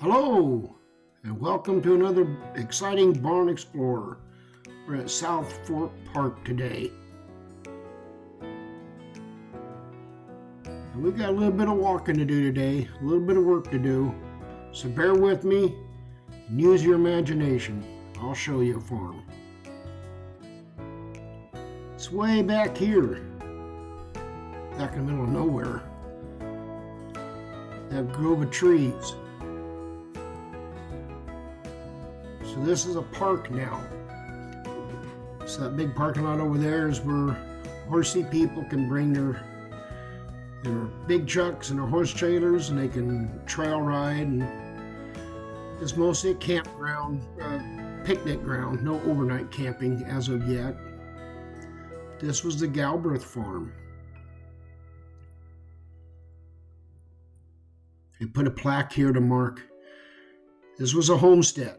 Hello, and welcome to another exciting Barn Explorer. We're at South Fork Park today. And we've got a little bit of walking to do today, a little bit of work to do. So bear with me and use your imagination. I'll show you a farm. It's way back here, back in the middle of nowhere. That grove of trees. So this is a park now. So that big parking lot over there is where horsey people can bring their big trucks and their horse trailers, and they can trail ride. And it's mostly a campground, picnic ground, no overnight camping as of yet. This was the Galbraith Farm. They put a plaque here to mark this was a homestead.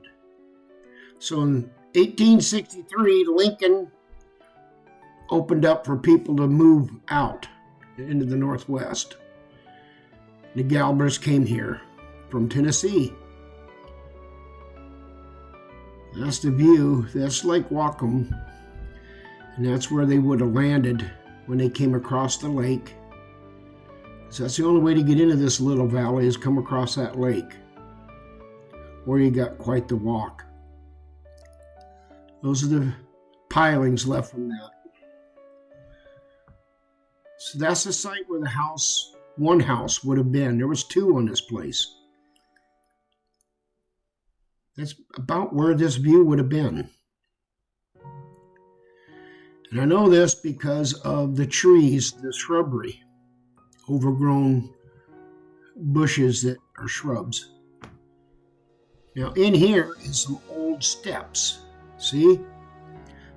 So in 1863, Lincoln opened up for people to move out into the Northwest. The Galbraiths came here from Tennessee. That's the view. That's Lake Whatcom. And that's where they would have landed when they came across the lake. So that's the only way to get into this little valley is come across that lake, where you got quite the walk. Those are the pilings left from that. So that's the site where one house would have been. There was two on this place. That's about where this view would have been. And I know this because of the trees, the shrubbery, overgrown bushes that are shrubs. Now in here is some old steps. See?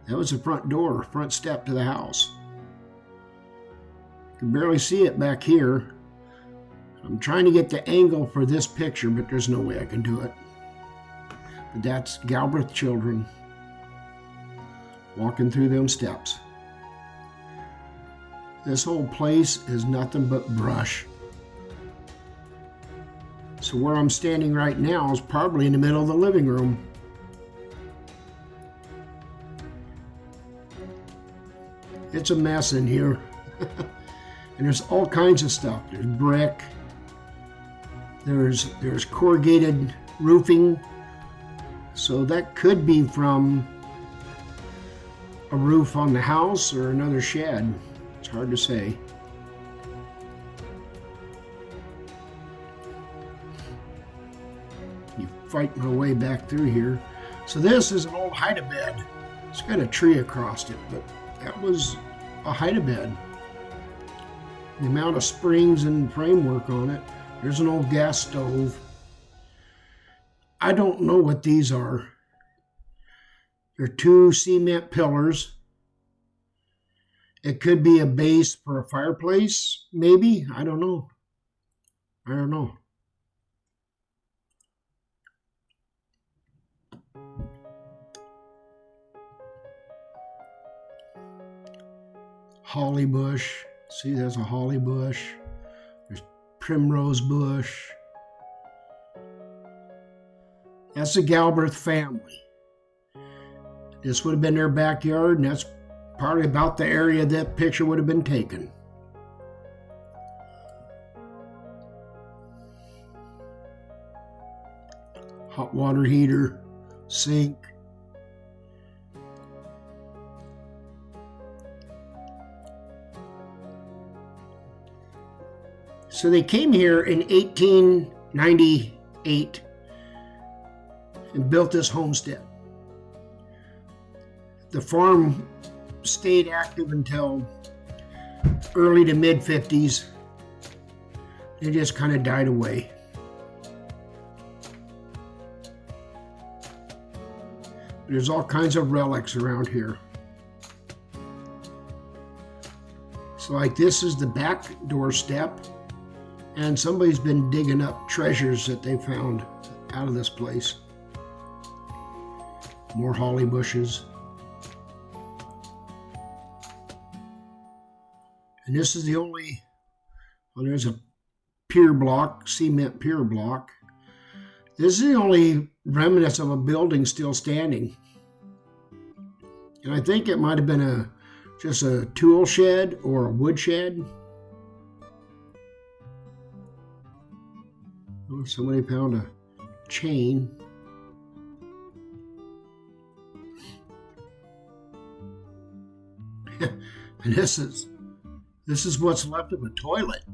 That was the front door, front step to the house. You can barely see it back here. I'm trying to get the angle for this picture, but there's no way I can do it. But that's Galbraith children walking through them steps. This whole place is nothing but brush. So where I'm standing right now is probably in the middle of the living room. It's a mess in here. And there's all kinds of stuff. There's brick. There's corrugated roofing. So that could be from a roof on the house or another shed. It's hard to say. You fight my way back through here. So this is an old hide-a-bed. It's got a tree across it, but that was a hide-a-bed. The amount of springs and framework on it. There's an old gas stove. I don't know what these are. They're two cement pillars. It could be a base for a fireplace, maybe. I don't know. Holly bush. See, there's a holly bush. There's primrose bush. That's the Galbraith family. This would have been their backyard, and that's probably about the area that picture would have been taken. Hot water heater, sink. So they came here in 1898 and built this homestead. The farm stayed active until early to mid 50s. It just kind of died away. There's all kinds of relics around here. So like this is the back door step. And somebody's been digging up treasures that they found out of this place. More holly bushes. And this is the only, well, there's a pier block, cement pier block. This is the only remnants of a building still standing. And I think it might have been just a tool shed or a wood shed. Oh, somebody found a chain. And this is what's left of a toilet.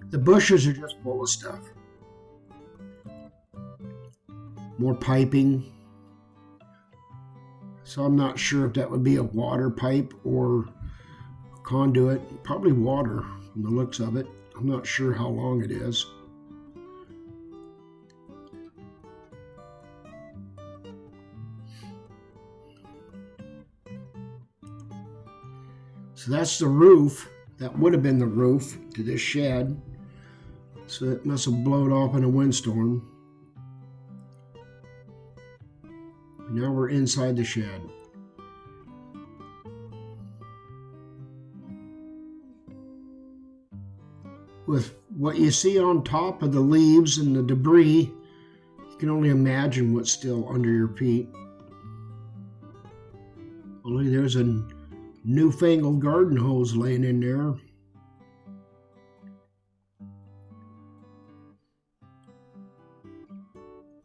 The bushes are just full of stuff. More piping. So I'm not sure if that would be a water pipe or a conduit. Probably water from the looks of it. I'm not sure how long it is. So that's the roof. That would have been the roof to this shed. So it must have blown off in a windstorm. Now we're inside the shed. With what you see on top of the leaves and the debris, you can only imagine what's still under your feet. Only there's a newfangled garden hose laying in there.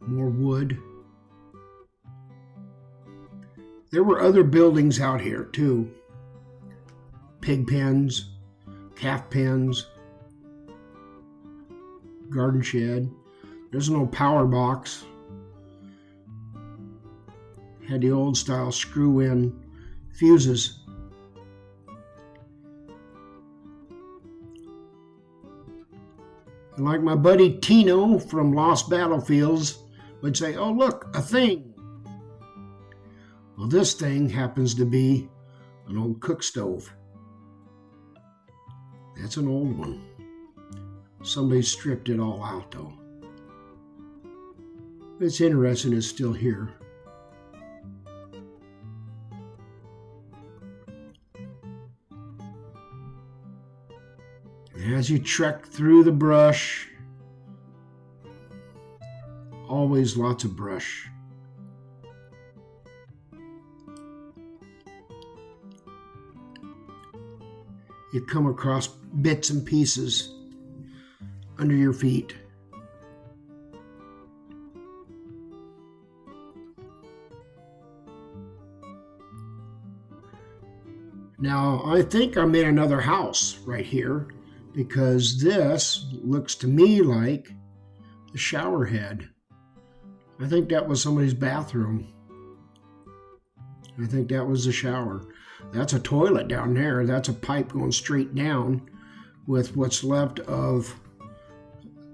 More wood. There were other buildings out here too. Pig pens, calf pens, garden shed. There's an old power box. Had the old style screw-in fuses. And like my buddy Tino from Lost Battlefields would say, "Oh look, a thing." Well, this thing happens to be an old cook stove. That's an old one. Somebody stripped it all out though. It's interesting it's still here. As you trek through the brush, always lots of brush. You come across bits and pieces under your feet. Now, I think I'm in another house right here because this looks to me like the shower head. I think that was somebody's bathroom. I think that was the shower. That's a toilet down there. That's a pipe going straight down with what's left of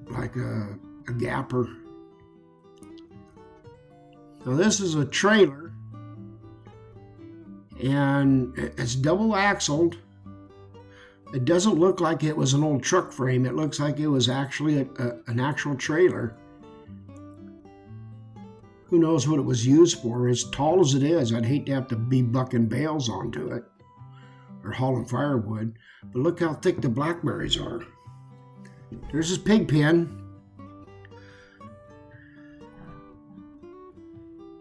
like a gapper. Now this is a trailer and it's double axled. It doesn't look like it was an old truck frame. It looks like it was actually an actual trailer. Who knows what it was used for? As tall as it is, I'd hate to have to be bucking bales onto it or hauling firewood. But look how thick the blackberries are. There's his pig pen.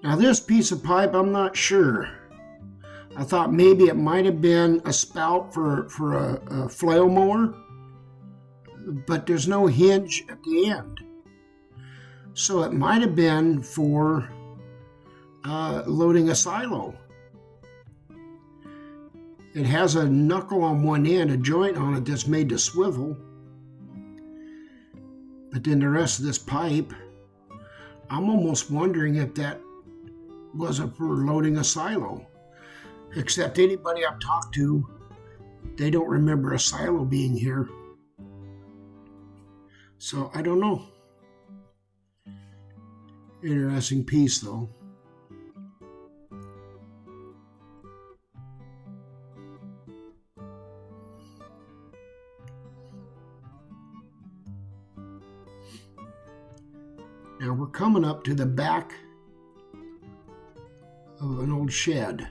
Now this piece of pipe, I'm not sure. I thought maybe it might have been a spout for a flail mower, but there's no hinge at the end. So it might have been for loading a silo. It has a knuckle on one end, a joint on it that's made to swivel. But then the rest of this pipe, I'm almost wondering if that wasn't for loading a silo. Except anybody I've talked to, they don't remember a silo being here. So I don't know. Interesting piece though. Now we're coming up to the back of an old shed.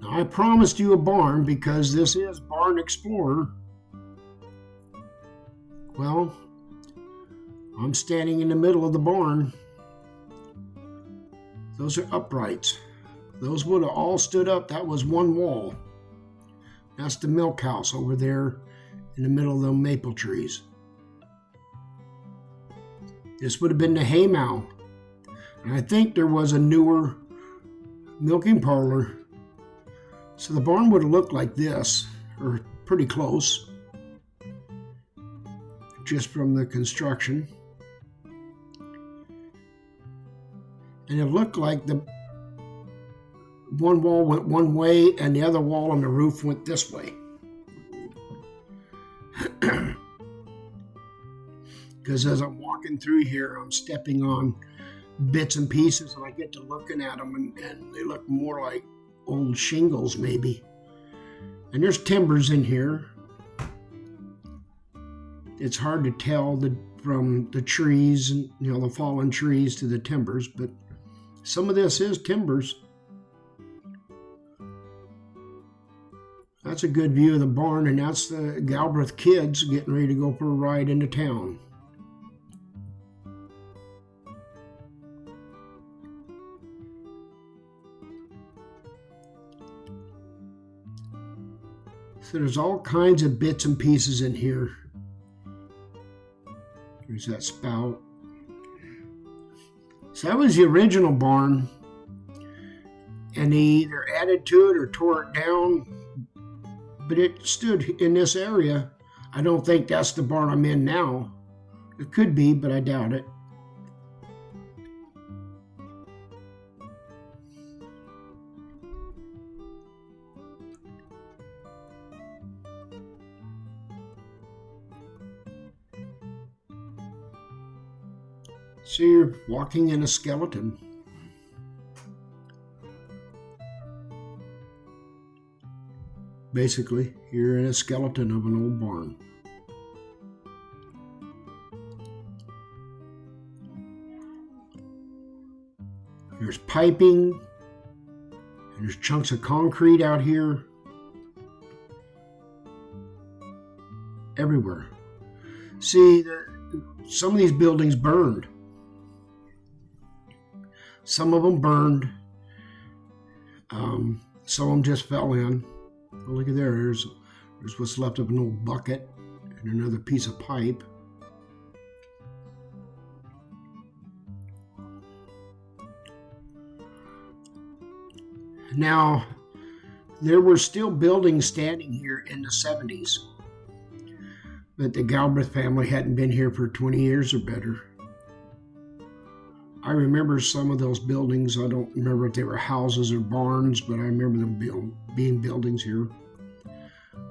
Now I promised you a barn because this is Barn Explorer. Well, I'm standing in the middle of the barn. Those are uprights. Those would have all stood up. That was one wall. That's the milk house over there in the middle of the maple trees. This would have been the hay mow. And I think there was a newer milking parlor. So the barn would have looked like this, or pretty close, just from the construction. And it looked like the one wall went one way and the other wall on the roof went this way. Because as I'm walking through here, I'm stepping on bits and pieces, and I get to looking at them, and they look more like old shingles maybe. And there's timbers in here. It's hard to tell from the trees and the fallen trees to the timbers, but some of this is timbers. That's a good view of the barn, and that's the Galbraith kids getting ready to go for a ride into town. So there's all kinds of bits and pieces in here. There's that spout. So that was the original barn, and they either added to it or tore it down, but it stood in this area. I don't think that's the barn I'm in now. It could be, but I doubt it. So you're walking in a skeleton. Basically, you're in a skeleton of an old barn. There's piping, and there's chunks of concrete out here. Everywhere. See, some of these buildings burned. Some of them burned. Some of them just fell in. Oh, look at there. There's what's left of an old bucket and another piece of pipe. Now, there were still buildings standing here in the 70s, but the Galbraith family hadn't been here for 20 years or better. I remember some of those buildings. I don't remember if they were houses or barns, but I remember them being buildings here.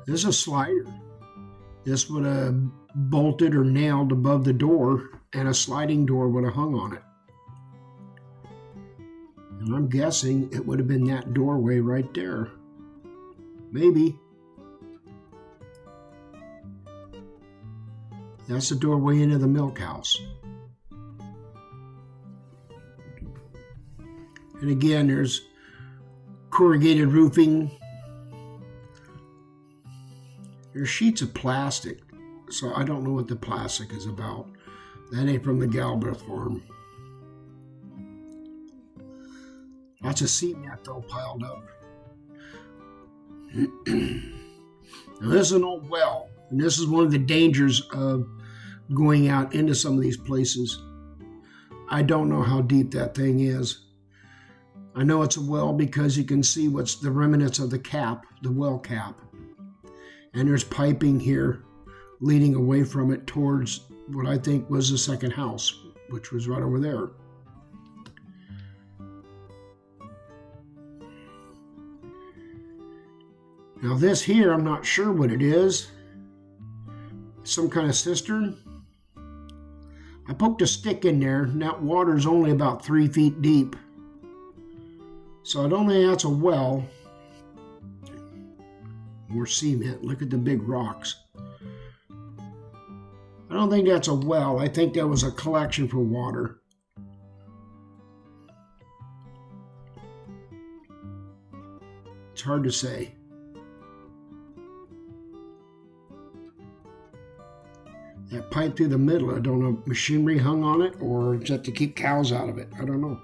This is a slider. This would have bolted or nailed above the door, and a sliding door would have hung on it. And I'm guessing it would have been that doorway right there. Maybe. That's the doorway into the milk house. And again, there's corrugated roofing. There's sheets of plastic, so I don't know what the plastic is about. That ain't from the Galbraith Farm. Lots of cement though piled up. Now this is an old well, and this is one of the dangers of going out into some of these places. I don't know how deep that thing is. I know it's a well because you can see what's the remnants of the cap, the well cap. And there's piping here leading away from it towards what I think was the second house, which was right over there. Now this here, I'm not sure what it is. Some kind of cistern. I poked a stick in there, and that water's only about 3 feet deep. So I don't think that's a well. More cement. Look at the big rocks. I don't think that's a well. I think that was a collection for water. It's hard to say. That pipe through the middle, I don't know if machinery hung on it or just to keep cows out of it. I don't know.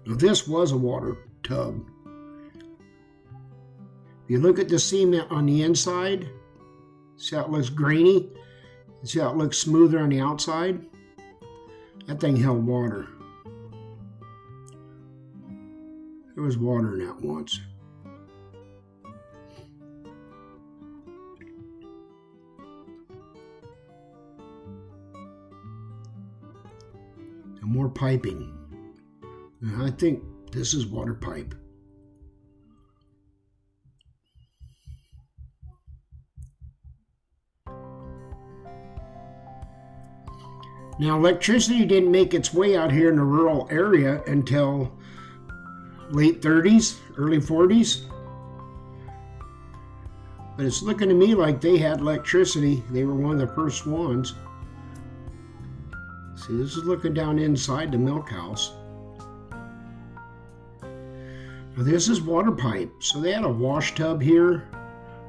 Now this was a water tub. If you look at the cement on the inside, see how it looks grainy? See how it looks smoother on the outside? That thing held water. There was water in that once. And more piping. And I think this is water pipe. Now, electricity didn't make its way out here in the rural area until late 30s, early 40s. But it's looking to me like they had electricity. They were one of the first ones. See, this is looking down inside the milk house. Now, this is water pipe. So they had a wash tub here,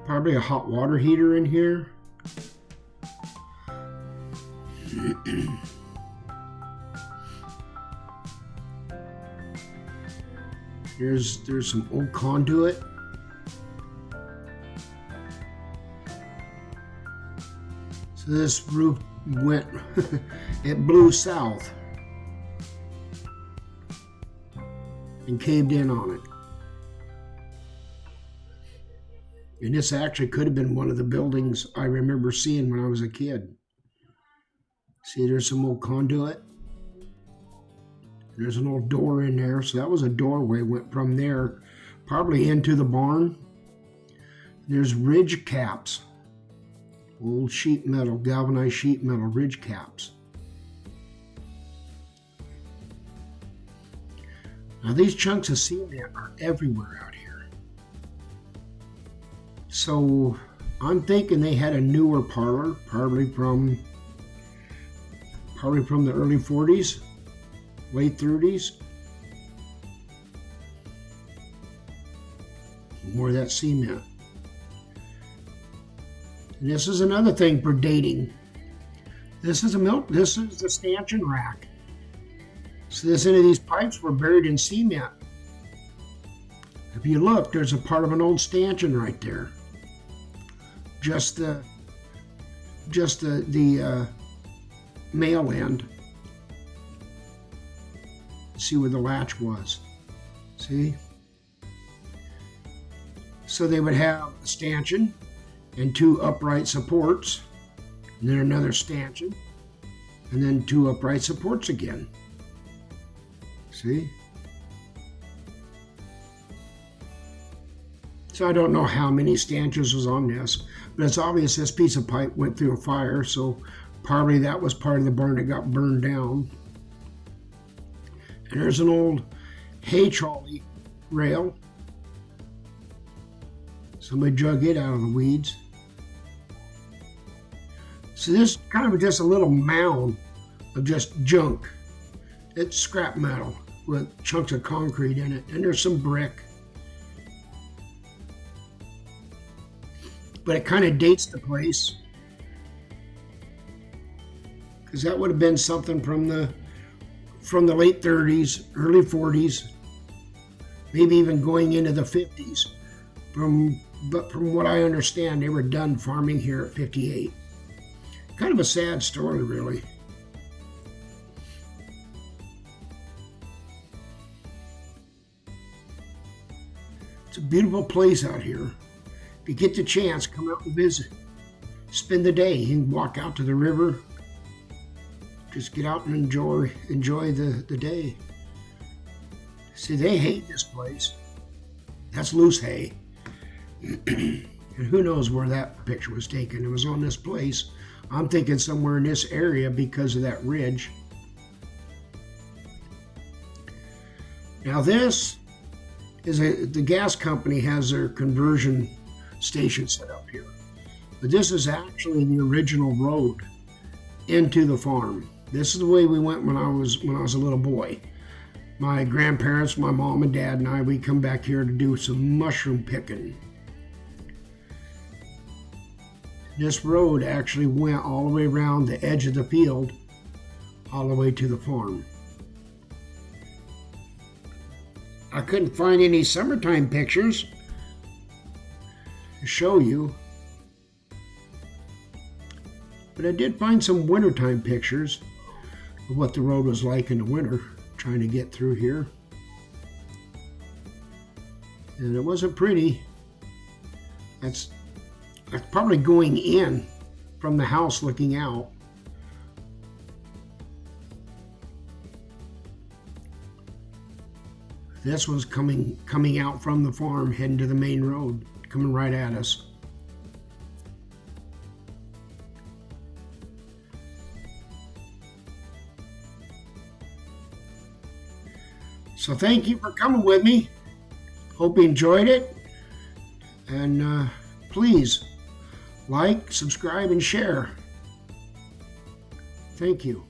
probably a hot water heater in here. There's some old conduit. So this roof went, it blew south and caved in on it. And this actually could have been one of the buildings I remember seeing when I was a kid. See, there's some old conduit. There's an old door in there. So that was a doorway, went from there probably into the barn. There's ridge caps. Old sheet metal, galvanized sheet metal ridge caps. Now these chunks of cement are everywhere out here. So I'm thinking they had a newer parlor, probably from the early 40s, late 30s. More of that cement. And this is another thing for dating. This is the stanchion rack. So this end of these pipes were buried in cement. If you look, there's a part of an old stanchion right there. Just the male end. See where the latch was. See? So they would have a stanchion and two upright supports, and then another stanchion, and then two upright supports again. See? So I don't know how many stanchions was on this, but it's obvious this piece of pipe went through a fire, so probably that was part of the barn that got burned down. And there's an old hay trolley rail. Somebody dug it out of the weeds. So this is kind of just a little mound of just junk. It's scrap metal with chunks of concrete in it, and there's some brick. But it kind of dates the place, because that would have been something from the late 30s, early 40s, maybe even going into the 50s. But from what I understand, they were done farming here at 58. Kind of a sad story, really. It's a beautiful place out here. If you get the chance, come out and visit. Spend the day. You can walk out to the river. Just get out and enjoy the day. See, they hate this place. That's loose hay. And who knows where that picture was taken. It was on this place. I'm thinking somewhere in this area because of that ridge. Now this is the gas company has their conversion station set up here. But this is actually the original road into the farm. This is the way we went when I was a little boy. My grandparents, my mom and dad and I, we come back here to do some mushroom picking. This road actually went all the way around the edge of the field, all the way to the farm. I couldn't find any summertime pictures to show you, but I did find some wintertime pictures of what the road was like in the winter, trying to get through here. And it wasn't pretty. That's probably going in from the house looking out. This was coming out from the farm, heading to the main road, coming right at us. So thank you for coming with me. Hope you enjoyed it. And please like, subscribe, and share. Thank you.